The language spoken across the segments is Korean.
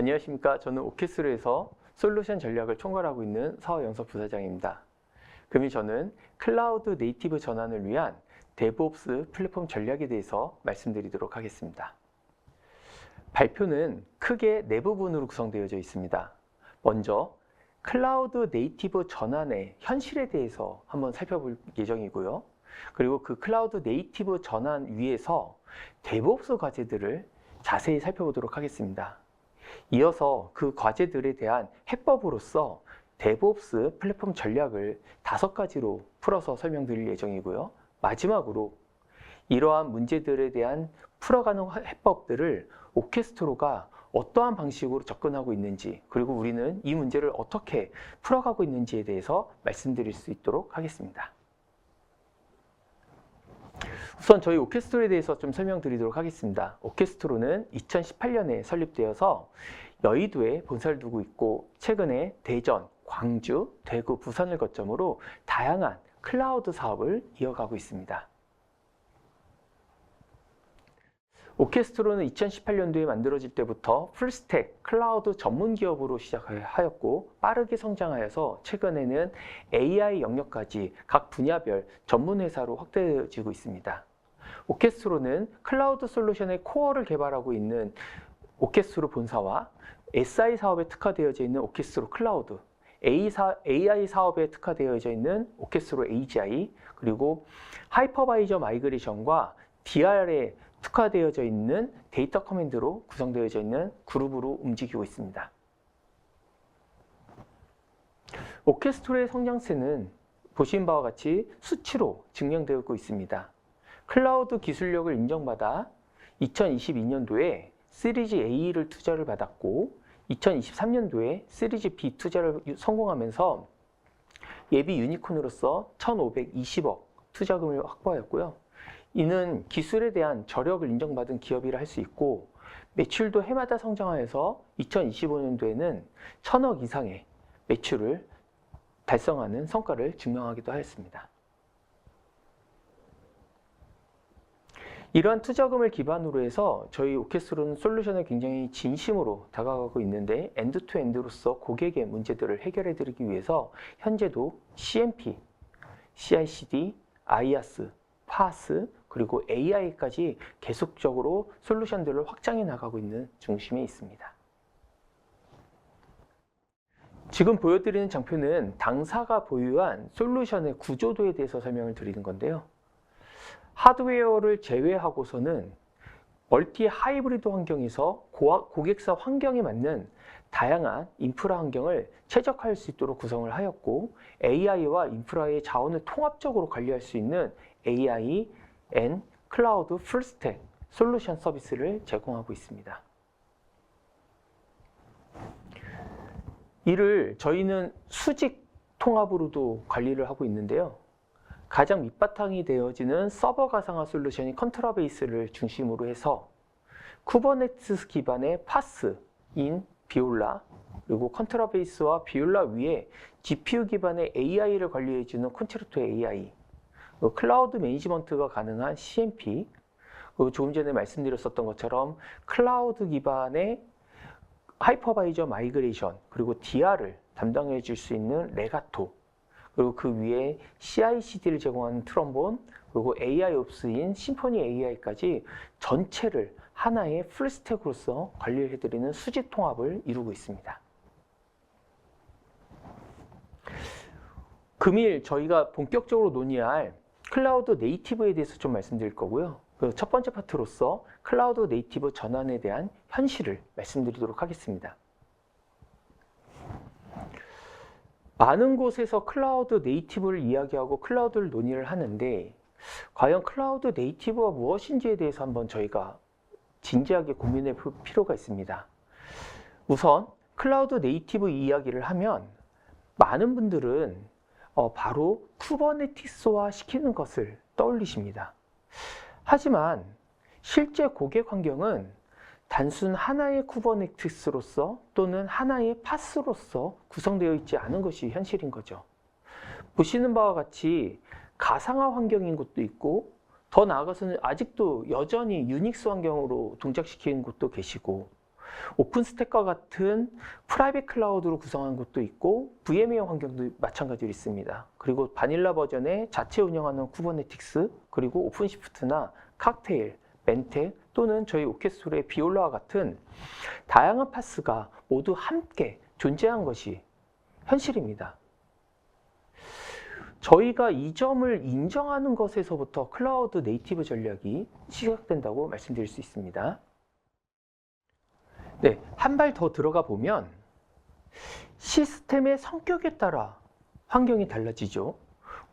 안녕하십니까. 저는 오케스로에서 솔루션 전략을 총괄하고 있는 서영석 부사장입니다. 그럼 저는 클라우드 네이티브 전환을 위한 데브옵스 플랫폼 전략에 대해서 말씀드리도록 하겠습니다. 발표는 크게 네 부분으로 구성되어져 있습니다. 먼저 클라우드 네이티브 전환의 현실에 대해서 한번 살펴볼 예정이고요. 그리고 그 클라우드 네이티브 전환 위에서 데브옵스 과제들을 자세히 살펴보도록 하겠습니다. 이어서 그 과제들에 대한 해법으로서 데브옵스 플랫폼 전략을 5가지로 풀어서 설명드릴 예정이고요. 마지막으로 이러한 문제들에 대한 풀어가는 해법들을 오케스트로가 어떠한 방식으로 접근하고 있는지, 그리고 우리는 이 문제를 어떻게 풀어가고 있는지에 대해서 말씀드릴 수 있도록 하겠습니다. 우선 저희 오케스트로에 대해서 좀 설명드리도록 하겠습니다. 오케스트로는 2018년에 설립되어서 여의도에 본사를 두고 있고, 최근에 대전, 광주, 대구, 부산을 거점으로 다양한 클라우드 사업을 이어가고 있습니다. 오케스트로는 2018년도에 만들어질 때부터 풀스택 클라우드 전문 기업으로 시작하였고, 빠르게 성장하여서 최근에는 AI 영역까지 각 분야별 전문 회사로 확대되어지고 있습니다. 오케스트로는 클라우드 솔루션의 코어를 개발하고 있는 오케스트로 본사와 SI 사업에 특화되어져 있는 오케스트로 클라우드, AI 사업에 특화되어져 있는 오케스트로 AGI, 그리고 하이퍼바이저 마이그레이션과 DR에 특화되어져 있는 데이터 커맨드로 구성되어져 있는 그룹으로 움직이고 있습니다. 오케스트로의 성장세는 보신 바와 같이 수치로 증명되고 있습니다. 클라우드 기술력을 인정받아 2022년도에 시리즈 A를 투자를 받았고, 2023년도에 시리즈 B 투자를 성공하면서 예비 유니콘으로서 1,520억 투자금을 확보하였고요. 이는 기술에 대한 저력을 인정받은 기업이라 할 수 있고, 매출도 해마다 성장하여서 2025년도에는 1,000억 이상의 매출을 달성하는 성과를 증명하기도 하였습니다. 이러한 투자금을 기반으로 해서 저희 오케스트로는 솔루션에 굉장히 진심으로 다가가고 있는데, 엔드투엔드로서 고객의 문제들을 해결해 드리기 위해서 현재도 CMP, CI/CD, IaaS, PaaS, 그리고 AI까지 계속적으로 솔루션들을 확장해 나가고 있는 중심에 있습니다. 지금 보여드리는 장표는 당사가 보유한 솔루션의 구조도에 대해서 설명을 드리는 건데요. 하드웨어를 제외하고서는 멀티 하이브리드 환경에서 고객사 환경에 맞는 다양한 인프라 환경을 최적화할 수 있도록 구성을 하였고, AI와 인프라의 자원을 통합적으로 관리할 수 있는 AI 앤 클라우드 풀스택 솔루션 서비스를 제공하고 있습니다. 이를 저희는 수직 통합으로도 관리를 하고 있는데요. 가장 밑바탕이 되어지는 서버 가상화 솔루션이 컨트라베이스를 중심으로 해서 쿠버네티스 기반의 파스인 비올라, 그리고 컨트라베이스와 비올라 위에 GPU 기반의 AI를 관리해주는 콘체르토 AI, 클라우드 매니지먼트가 가능한 CMP, 그리고 조금 전에 말씀드렸었던 것처럼 클라우드 기반의 하이퍼바이저 마이그레이션, 그리고 DR을 담당해 줄 수 있는 레가토, 그리고 그 위에 CI/CD를 제공하는 트럼본, 그리고 AI옵스인 심포니 AI까지 전체를 하나의 풀스택으로서 관리해드리는 수직 통합을 이루고 있습니다. 금일 저희가 본격적으로 논의할 클라우드 네이티브에 대해서 좀 말씀드릴 거고요. 첫 번째 파트로서 클라우드 네이티브 전환에 대한 현실을 말씀드리도록 하겠습니다. 많은 곳에서 클라우드 네이티브를 이야기하고 클라우드를 논의를 하는데, 과연 클라우드 네이티브가 무엇인지에 대해서 한번 저희가 진지하게 고민해 볼 필요가 있습니다. 우선 클라우드 네이티브 이야기를 하면 많은 분들은 바로 쿠버네티스화 시키는 것을 떠올리십니다. 하지만 실제 고객 환경은 단순 하나의 쿠버네티스로서 또는 하나의 파스로서 구성되어 있지 않은 것이 현실인 거죠. 보시는 바와 같이 가상화 환경인 곳도 있고, 더 나아가서는 아직도 여전히 유닉스 환경으로 동작시키는 곳도 계시고, 오픈스택과 같은 프라이빗 클라우드로 구성한 곳도 있고 VMware 환경도 마찬가지로 있습니다. 그리고 바닐라 버전에 자체 운영하는 쿠버네티스, 그리고 오픈시프트나 칵테일, 멘텍 또는 저희 오케스트라의 비올라와 같은 다양한 파스가 모두 함께 존재한 것이 현실입니다. 저희가 이 점을 인정하는 것에서부터 클라우드 네이티브 전략이 시작된다고 말씀드릴 수 있습니다. 네, 한 발 더 들어가 보면 시스템의 성격에 따라 환경이 달라지죠.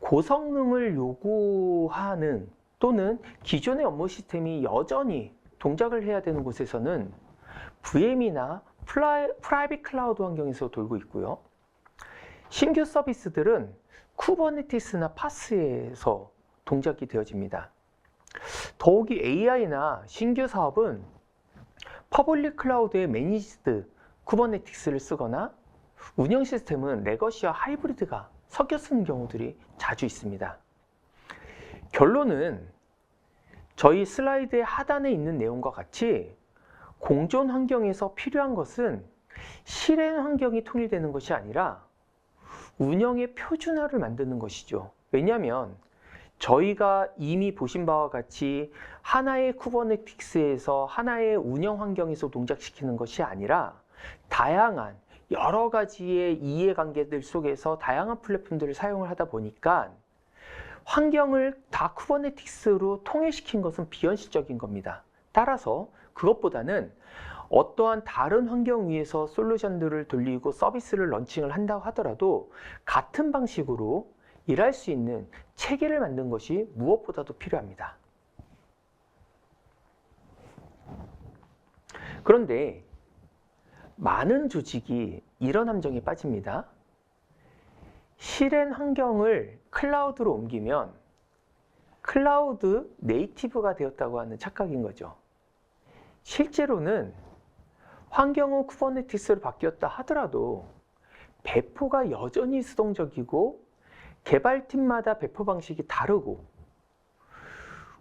고성능을 요구하는 또는 기존의 업무 시스템이 여전히 동작을 해야 되는 곳에서는 VM이나 프라이빗 클라우드 환경에서 돌고 있고요. 신규 서비스들은 쿠버네티스나 파스에서 동작이 되어집니다. 더욱이 AI나 신규 사업은 퍼블릭 클라우드의 매니지드 쿠버네티스를 쓰거나 운영 시스템은 레거시와 하이브리드가 섞여 쓰는 경우들이 자주 있습니다. 결론은 저희 슬라이드의 하단에 있는 내용과 같이 공존 환경에서 필요한 것은 실행 환경이 통일되는 것이 아니라 운영의 표준화를 만드는 것이죠. 왜냐하면 저희가 이미 보신 바와 같이 하나의 쿠버네티스에서 하나의 운영 환경에서 동작시키는 것이 아니라 다양한 여러 가지의 이해관계들 속에서 다양한 플랫폼들을 사용을 하다 보니까 환경을 다 쿠버네티스로 통일시킨 것은 비현실적인 겁니다. 따라서 그것보다는 어떠한 다른 환경 위에서 솔루션들을 돌리고 서비스를 런칭을 한다고 하더라도 같은 방식으로 일할 수 있는 체계를 만든 것이 무엇보다도 필요합니다. 그런데 많은 조직이 이런 함정에 빠집니다. 실행 환경을 클라우드로 옮기면 클라우드 네이티브가 되었다고 하는 착각인 거죠. 실제로는 환경은 쿠버네티스로 바뀌었다 하더라도 배포가 여전히 수동적이고 개발팀마다 배포 방식이 다르고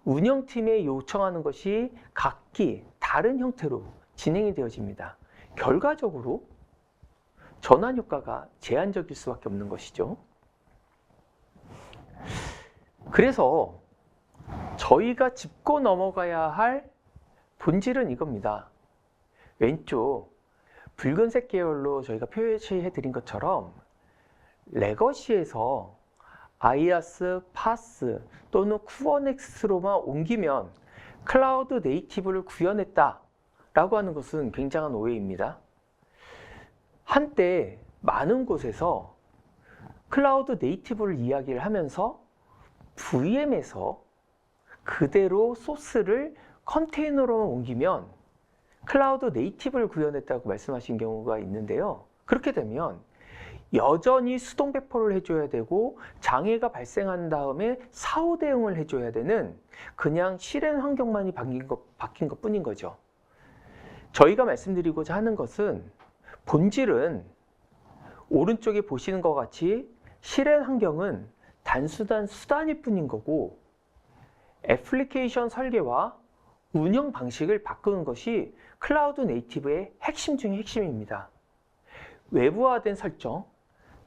운영팀에 요청하는 것이 각기 다른 형태로 진행이 되어집니다. 결과적으로 전환 효과가 제한적일 수밖에 없는 것이죠. 그래서 저희가 짚고 넘어가야 할 본질은 이겁니다. 왼쪽 붉은색 계열로 저희가 표시해 드린 것처럼 레거시에서 아이아스, 파스 또는 쿠버넥스로만 옮기면 클라우드 네이티브를 구현했다 라고 하는 것은 굉장한 오해입니다. 한때 많은 곳에서 클라우드 네이티브를 이야기를 하면서 VM에서 그대로 소스를 컨테이너로만 옮기면 클라우드 네이티브를 구현했다고 말씀하신 경우가 있는데요. 그렇게 되면 여전히 수동 배포를 해줘야 되고 장애가 발생한 다음에 사후 대응을 해줘야 되는 그냥 실행 환경만이 바뀐 것 뿐인 거죠. 저희가 말씀드리고자 하는 것은 본질은 오른쪽에 보시는 것 같이 실행 환경은 단순한 수단일 뿐인 거고 애플리케이션 설계와 운영 방식을 바꾸는 것이 클라우드 네이티브의 핵심 중의 핵심입니다. 외부화된 설정,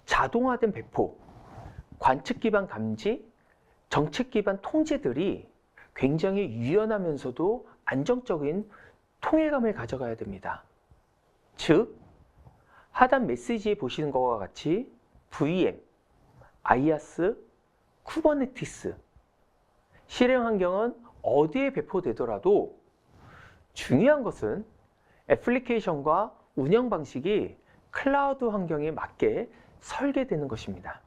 자동화된 배포, 관측 기반 감지, 정책 기반 통제들이 굉장히 유연하면서도 안정적인 통일감을 가져가야 됩니다. 즉, 하단 메시지에 보시는 것과 같이 VM, 아이아스, 쿠버네티스 실행 환경은 어디에 배포되더라도 중요한 것은 애플리케이션과 운영 방식이 클라우드 환경에 맞게 설계되는 것입니다.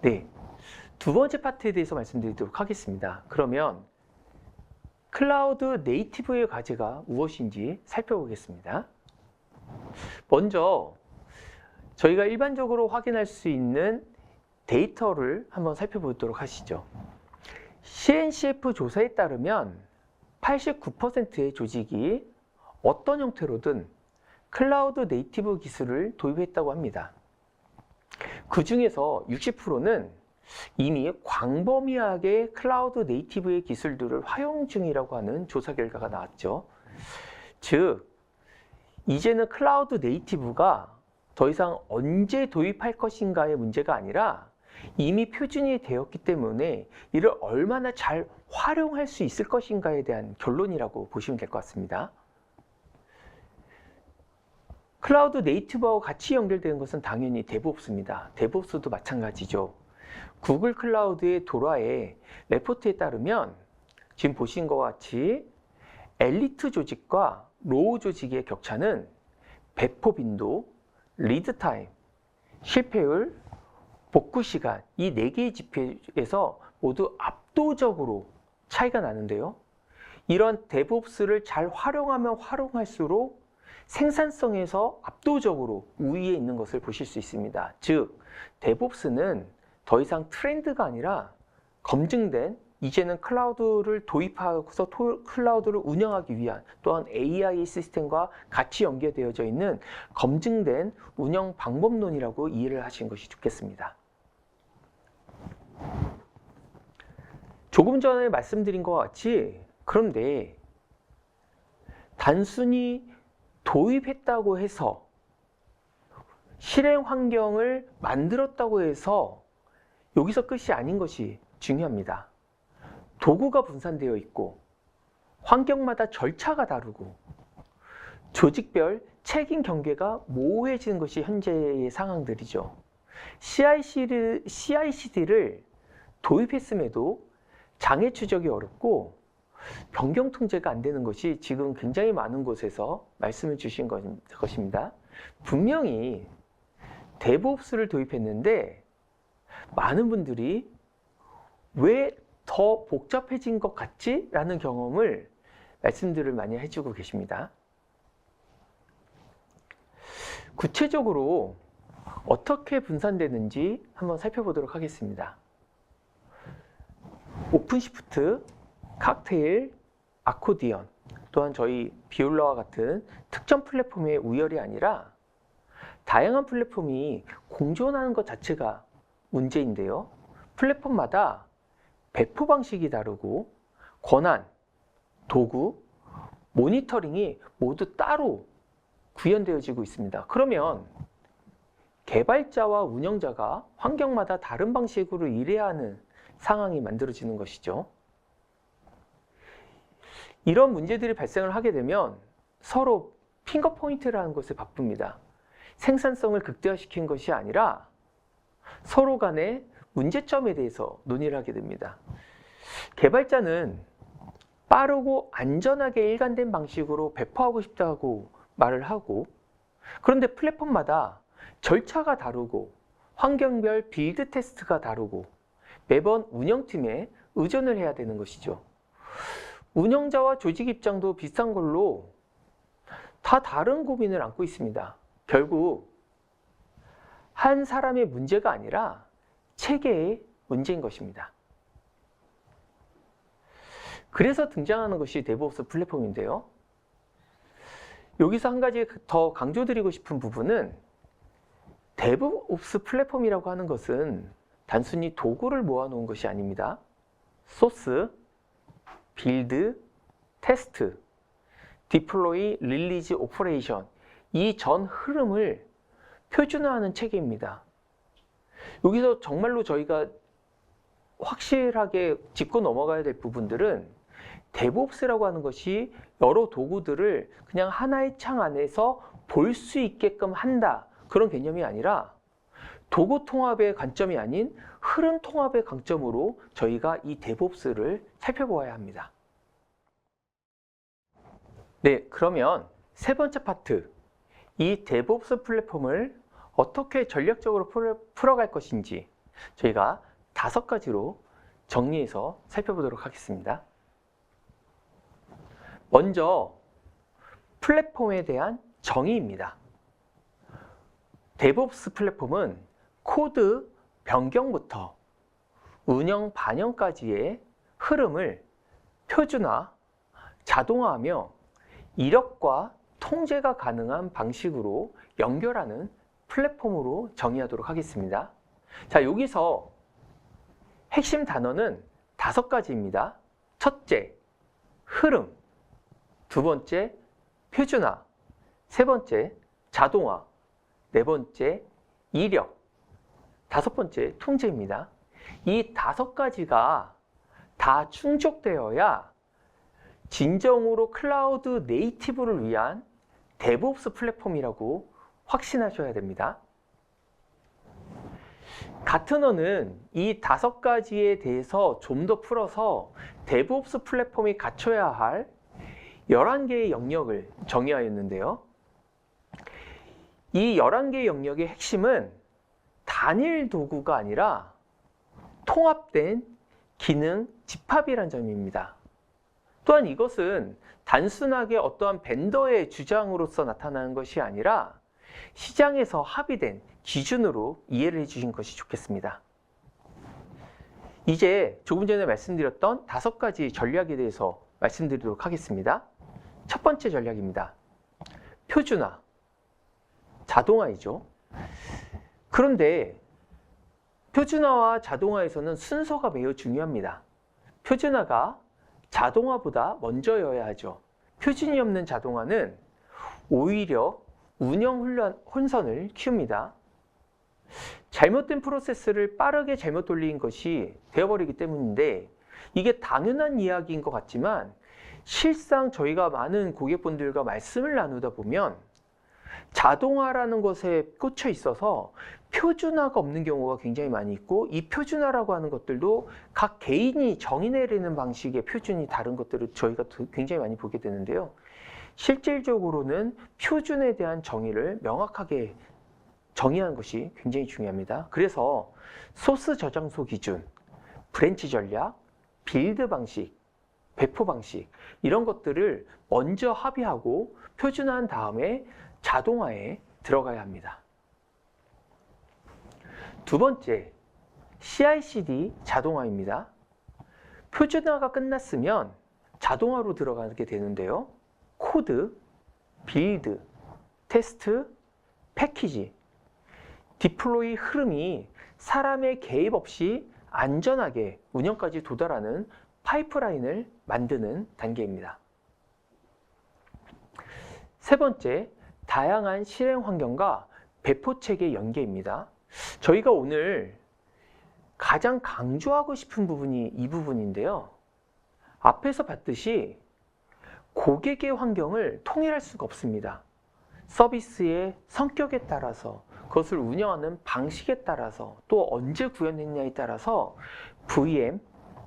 네, 두 번째 파트에 대해서 말씀드리도록 하겠습니다. 그러면 클라우드 네이티브의 과제가 무엇인지 살펴보겠습니다. 먼저 저희가 일반적으로 확인할 수 있는 데이터를 한번 살펴보도록 하시죠. CNCF 조사에 따르면 89%의 조직이 어떤 형태로든 클라우드 네이티브 기술을 도입했다고 합니다. 그 중에서 60%는 이미 광범위하게 클라우드 네이티브의 기술들을 활용 중이라고 하는 조사 결과가 나왔죠. 즉, 이제는 클라우드 네이티브가 더 이상 언제 도입할 것인가의 문제가 아니라 이미 표준이 되었기 때문에 이를 얼마나 잘 활용할 수 있을 것인가에 대한 결론이라고 보시면 될 것 같습니다. 클라우드 네이티브하고 같이 연결되는 것은 당연히 데브옵스입니다. 데브옵스도 마찬가지죠. 구글 클라우드의 도라의 레포트에 따르면 지금 보신 것과 같이 엘리트 조직과 로우 조직의 격차는 배포 빈도, 리드 타임, 실패율, 복구 시간 이 4개의 지표에서 모두 압도적으로 차이가 나는데요. 이런 데브옵스를 잘 활용하면 활용할수록 생산성에서 압도적으로 우위에 있는 것을 보실 수 있습니다. 즉, 데브옵스는 더 이상 트렌드가 아니라 검증된 이제는 클라우드를 도입하고서 클라우드를 운영하기 위한 또한 AI 시스템과 같이 연계되어져 있는 검증된 운영 방법론이라고 이해를 하시는 것이 좋겠습니다. 조금 전에 말씀드린 것과 같이 그런데 단순히 도입했다고 해서 실행 환경을 만들었다고 해서 여기서 끝이 아닌 것이 중요합니다. 도구가 분산되어 있고 환경마다 절차가 다르고 조직별 책임 경계가 모호해지는 것이 현재의 상황들이죠. CI/CD를 도입했음에도 장애 추적이 어렵고 변경 통제가 안 되는 것이 지금 굉장히 많은 곳에서 말씀을 주신 것입니다. 분명히 데브옵스를 도입했는데 많은 분들이 왜 더 복잡해진 것 같지? 라는 경험을 말씀들을 많이 해주고 계십니다. 구체적으로 어떻게 분산되는지 한번 살펴보도록 하겠습니다. 오픈시프트, 칵테일, 아코디언, 또한 저희 비올라와 같은 특정 플랫폼의 우열이 아니라 다양한 플랫폼이 공존하는 것 자체가 문제인데요. 플랫폼마다 배포 방식이 다르고 권한, 도구, 모니터링이 모두 따로 구현되어지고 있습니다. 그러면 개발자와 운영자가 환경마다 다른 방식으로 일해야 하는 상황이 만들어지는 것이죠. 이런 문제들이 발생을 하게 되면 서로 핑거 포인트라는 것에 바쁩니다. 생산성을 극대화시킨 것이 아니라 서로 간의 문제점에 대해서 논의를 하게 됩니다. 개발자는 빠르고 안전하게 일관된 방식으로 배포하고 싶다고 말을 하고, 그런데 플랫폼마다 절차가 다르고 환경별 빌드 테스트가 다르고 매번 운영팀에 의존을 해야 되는 것이죠. 운영자와 조직 입장도 비슷한 걸로 다 다른 고민을 안고 있습니다. 결국 한 사람의 문제가 아니라 체계의 문제인 것입니다. 그래서 등장하는 것이 데브옵스 플랫폼인데요. 여기서 한 가지 더 강조드리고 싶은 부분은 데브옵스 플랫폼이라고 하는 것은 단순히 도구를 모아놓은 것이 아닙니다. 소스, 빌드, 테스트, 디플로이, 릴리즈, 오퍼레이션 이 전 흐름을 표준화하는 체계입니다. 여기서 정말로 저희가 확실하게 짚고 넘어가야 될 부분들은 데브옵스라고 하는 것이 여러 도구들을 그냥 하나의 창 안에서 볼 수 있게끔 한다. 그런 개념이 아니라 도구 통합의 관점이 아닌 흐름 통합의 관점으로 저희가 이 데브옵스를 살펴보아야 합니다. 네, 그러면 세 번째 파트, 이 데브옵스 플랫폼을 어떻게 전략적으로 풀어갈 것인지 저희가 5가지로 정리해서 살펴보도록 하겠습니다. 먼저 플랫폼에 대한 정의입니다. 데브옵스 플랫폼은 코드 변경부터 운영 반영까지의 흐름을 표준화, 자동화하며 이력과 통제가 가능한 방식으로 연결하는 플랫폼으로 정의하도록 하겠습니다. 자, 여기서 핵심 단어는 5가지입니다. 첫째, 흐름. 두 번째, 표준화. 세 번째, 자동화. 네 번째, 이력. 다섯 번째, 통제입니다. 이 5가지가 다 충족되어야 진정으로 클라우드 네이티브를 위한 데브옵스 플랫폼이라고 확신하셔야 됩니다. 가트너는 이 5가지에 대해서 좀 더 풀어서 데브옵스 플랫폼이 갖춰야 할 11개의 영역을 정의하였는데요. 이 11개의 영역의 핵심은 단일 도구가 아니라 통합된 기능 집합이란 점입니다. 또한 이것은 단순하게 어떠한 벤더의 주장으로서 나타나는 것이 아니라 시장에서 합의된 기준으로 이해를 해주신 것이 좋겠습니다. 이제 조금 전에 말씀드렸던 5가지 전략에 대해서 말씀드리도록 하겠습니다. 첫 번째 전략입니다. 표준화, 자동화이죠. 그런데 표준화와 자동화에서는 순서가 매우 중요합니다. 표준화가 자동화보다 먼저여야 하죠. 표준이 없는 자동화는 오히려 운영 혼선을 키웁니다. 잘못된 프로세스를 빠르게 잘못 돌린 것이 되어버리기 때문인데 이게 당연한 이야기인 것 같지만 실상 저희가 많은 고객분들과 말씀을 나누다 보면 자동화라는 것에 꽂혀 있어서 표준화가 없는 경우가 굉장히 많이 있고 이 표준화라고 하는 것들도 각 개인이 정의 내리는 방식의 표준이 다른 것들을 저희가 굉장히 많이 보게 되는데요. 실질적으로는 표준에 대한 정의를 명확하게 정의하는 것이 굉장히 중요합니다. 그래서 소스 저장소 기준, 브랜치 전략, 빌드 방식, 배포 방식 이런 것들을 먼저 합의하고 표준화한 다음에 자동화에 들어가야 합니다. 두 번째, CI/CD 자동화입니다. 표준화가 끝났으면 자동화로 들어가게 되는데요. 코드, 빌드, 테스트, 패키지, 디플로이 흐름이 사람의 개입 없이 안전하게 운영까지 도달하는 파이프라인을 만드는 단계입니다. 세 번째, 다양한 실행 환경과 배포 체계 연계입니다. 저희가 오늘 가장 강조하고 싶은 부분이 이 부분인데요. 앞에서 봤듯이 고객의 환경을 통일할 수가 없습니다. 서비스의 성격에 따라서 그것을 운영하는 방식에 따라서 또 언제 구현했냐에 따라서 VM,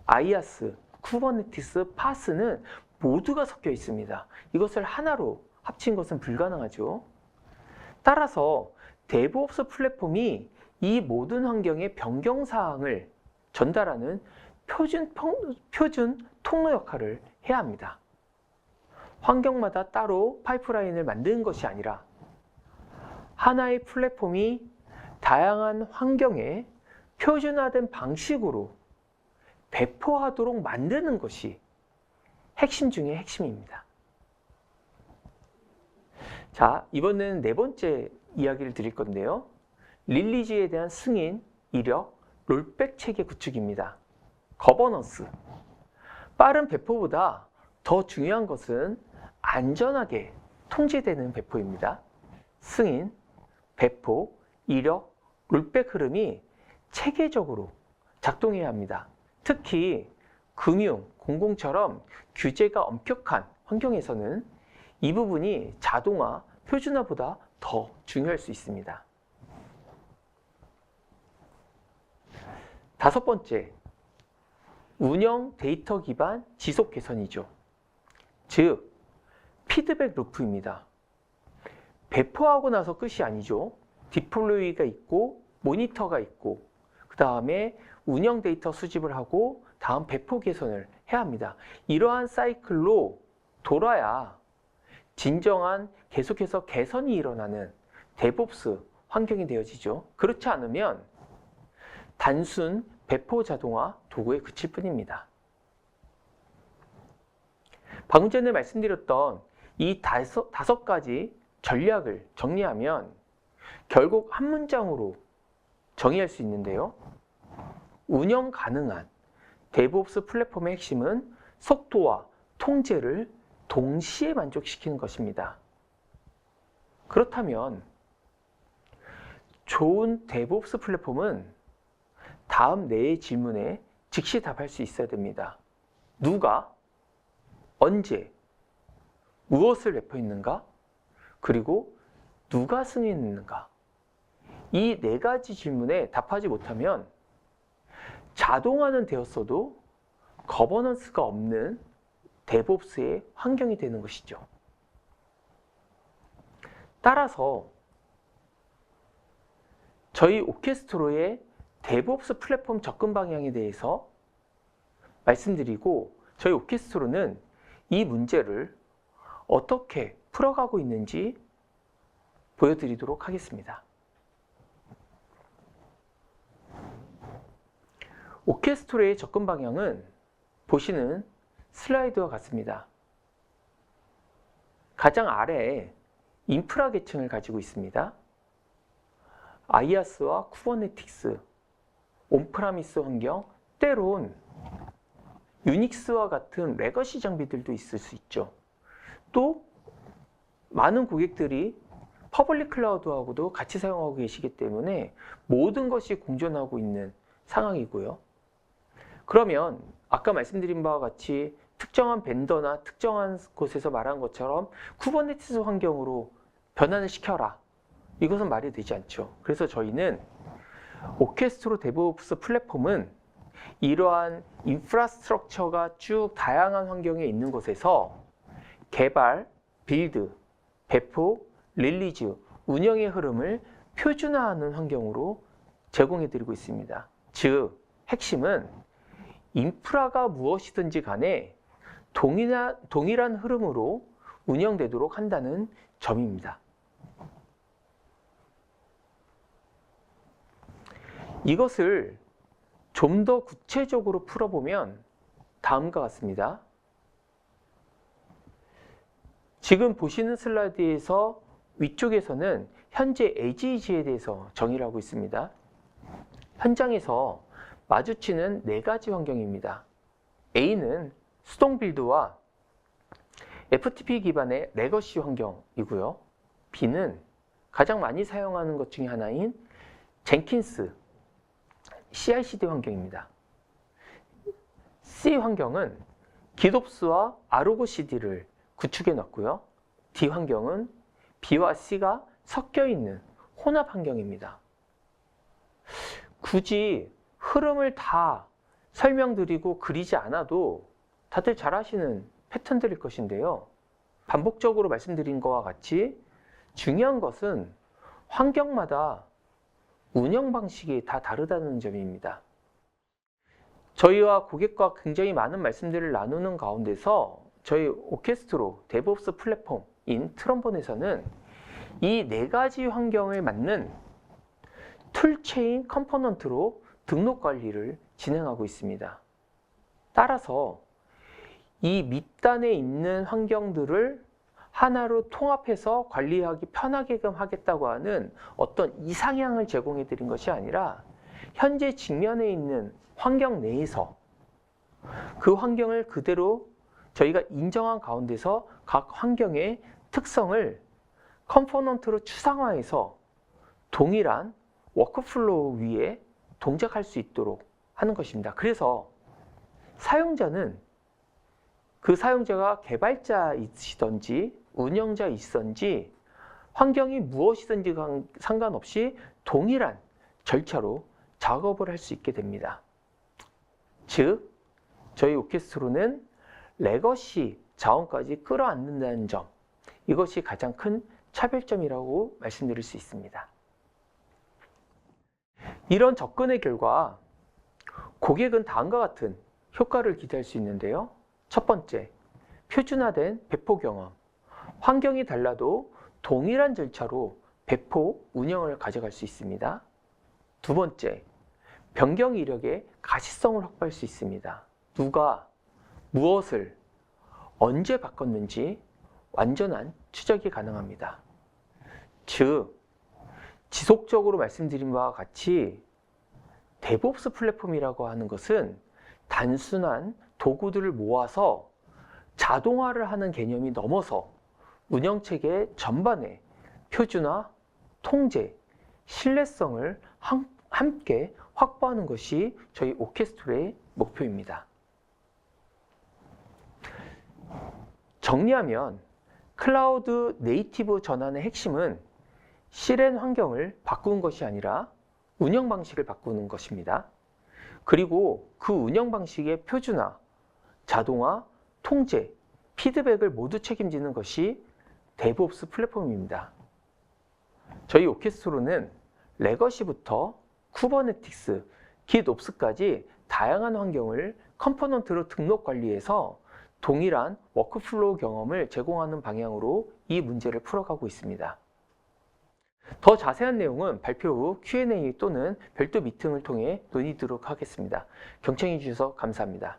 IaaS, 쿠버네티스, 파스는 모두가 섞여 있습니다. 이것을 하나로 합친 것은 불가능하죠. 따라서 데브옵스 플랫폼이 이 모든 환경의 변경사항을 전달하는 표준 통로 역할을 해야 합니다. 환경마다 따로 파이프라인을 만드는 것이 아니라 하나의 플랫폼이 다양한 환경에 표준화된 방식으로 배포하도록 만드는 것이 핵심 중의 핵심입니다. 자, 이번에는 네 번째 이야기를 드릴 건데요. 릴리즈에 대한 승인, 이력, 롤백 체계 구축입니다. 거버넌스. 빠른 배포보다 더 중요한 것은 안전하게 통제되는 배포입니다. 승인, 배포, 이력, 롤백 흐름이 체계적으로 작동해야 합니다. 특히 금융, 공공처럼 규제가 엄격한 환경에서는 이 부분이 자동화, 표준화보다 더 중요할 수 있습니다. 다섯 번째, 운영 데이터 기반 지속 개선이죠. 즉, 피드백 루프입니다. 배포하고 나서 끝이 아니죠. 디플로이가 있고 모니터가 있고 그 다음에 운영 데이터 수집을 하고 다음 배포 개선을 해야 합니다. 이러한 사이클로 돌아야 진정한 계속해서 개선이 일어나는 데브옵스 환경이 되어지죠. 그렇지 않으면 단순 배포 자동화 도구에 그칠 뿐입니다. 방금 전에 말씀드렸던 이 다섯 가지 전략을 정리하면 결국 한 문장으로 정의할 수 있는데요. 운영 가능한 데브옵스 플랫폼의 핵심은 속도와 통제를 동시에 만족시키는 것입니다. 그렇다면 좋은 데브옵스 플랫폼은 다음 4의 질문에 즉시 답할 수 있어야 됩니다. 누가, 언제, 무엇을 내포했는가? 그리고 누가 승인했는가? 이 4가지 질문에 답하지 못하면 자동화는 되었어도 거버넌스가 없는 데브옵스의 환경이 되는 것이죠. 따라서 저희 오케스트로의 데브옵스 플랫폼 접근 방향에 대해서 말씀드리고, 저희 오케스트로는 이 문제를 어떻게 풀어가고 있는지 보여드리도록 하겠습니다. 오케스트로의 접근 방향은 보시는 슬라이드와 같습니다. 가장 아래에 인프라 계층을 가지고 있습니다. 아이아스와 쿠버네틱스, 온프라미스 환경, 때론 유닉스와 같은 레거시 장비들도 있을 수 있죠. 또 많은 고객들이 퍼블릭 클라우드하고도 같이 사용하고 계시기 때문에 모든 것이 공존하고 있는 상황이고요. 그러면 아까 말씀드린 바와 같이 특정한 벤더나 특정한 곳에서 말한 것처럼 쿠버네티스 환경으로 변환을 시켜라, 이것은 말이 되지 않죠. 그래서 저희는 오케스트로 데브옵스 플랫폼은 이러한 인프라스트럭처가 쭉 다양한 환경에 있는 곳에서 개발, 빌드, 배포, 릴리즈, 운영의 흐름을 표준화하는 환경으로 제공해드리고 있습니다. 즉, 핵심은 인프라가 무엇이든지 간에 동일한 흐름으로 운영되도록 한다는 점입니다. 이것을 좀 더 구체적으로 풀어보면 다음과 같습니다. 지금 보시는 슬라이드에서 위쪽에서는 현재 AGE에 대해서 정의를 하고 있습니다. 현장에서 마주치는 4가지 환경입니다. A는 수동 빌드와 FTP 기반의 레거시 환경이고요. B는 가장 많이 사용하는 것 중에 하나인 젠킨스 CI/CD 환경입니다. C 환경은 기덥스와 아르고 CD를 구축해 놨고요. D 환경은 B와 C가 섞여 있는 혼합 환경입니다. 굳이 흐름을 다 설명드리고 그리지 않아도 다들 잘 아시는 패턴들일 것인데요. 반복적으로 말씀드린 것과 같이 중요한 것은 환경마다 운영 방식이 다 다르다는 점입니다. 저희와 고객과 굉장히 많은 말씀들을 나누는 가운데서 저희 오케스트로 데브옵스 플랫폼인 트럼본에서는 이 4가지 환경을 맞는 툴체인 컴포넌트로 등록 관리를 진행하고 있습니다. 따라서 이 밑단에 있는 환경들을 하나로 통합해서 관리하기 편하게끔 하겠다고 하는 어떤 이상향을 제공해 드린 것이 아니라 현재 직면에 있는 환경 내에서 그 환경을 그대로 저희가 인정한 가운데서 각 환경의 특성을 컴포넌트로 추상화해서 동일한 워크플로우 위에 동작할 수 있도록 하는 것입니다. 그래서 사용자는 그 사용자가 개발자이시든지 운영자이시든지 환경이 무엇이든지 상관없이 동일한 절차로 작업을 할 수 있게 됩니다. 즉, 저희 오케스트로는 레거시 자원까지 끌어안는다는 점, 이것이 가장 큰 차별점이라고 말씀드릴 수 있습니다. 이런 접근의 결과 고객은 다음과 같은 효과를 기대할 수 있는데요. 첫 번째, 표준화된 배포 경험. 환경이 달라도 동일한 절차로 배포, 운영을 가져갈 수 있습니다. 두 번째, 변경 이력의 가시성을 확보할 수 있습니다. 누가 무엇을 언제 바꿨는지 완전한 추적이 가능합니다. 즉, 지속적으로 말씀드린 바와 같이 데브옵스 플랫폼이라고 하는 것은 단순한 도구들을 모아서 자동화를 하는 개념이 넘어서 운영체계 전반에 표준화, 통제, 신뢰성을 함께 확보하는 것이 저희 오케스트라의 목표입니다. 정리하면 클라우드 네이티브 전환의 핵심은 실행 환경을 바꾸는 것이 아니라 운영 방식을 바꾸는 것입니다. 그리고 그 운영 방식의 표준화, 자동화, 통제, 피드백을 모두 책임지는 것이 데브옵스 플랫폼입니다. 저희 오케스트로는 레거시부터 쿠버네티스, 깃옵스까지 다양한 환경을 컴포넌트로 등록 관리해서 동일한 워크플로우 경험을 제공하는 방향으로 이 문제를 풀어가고 있습니다. 더 자세한 내용은 발표 후 Q&A 또는 별도 미팅을 통해 논의하도록 하겠습니다. 경청해 주셔서 감사합니다.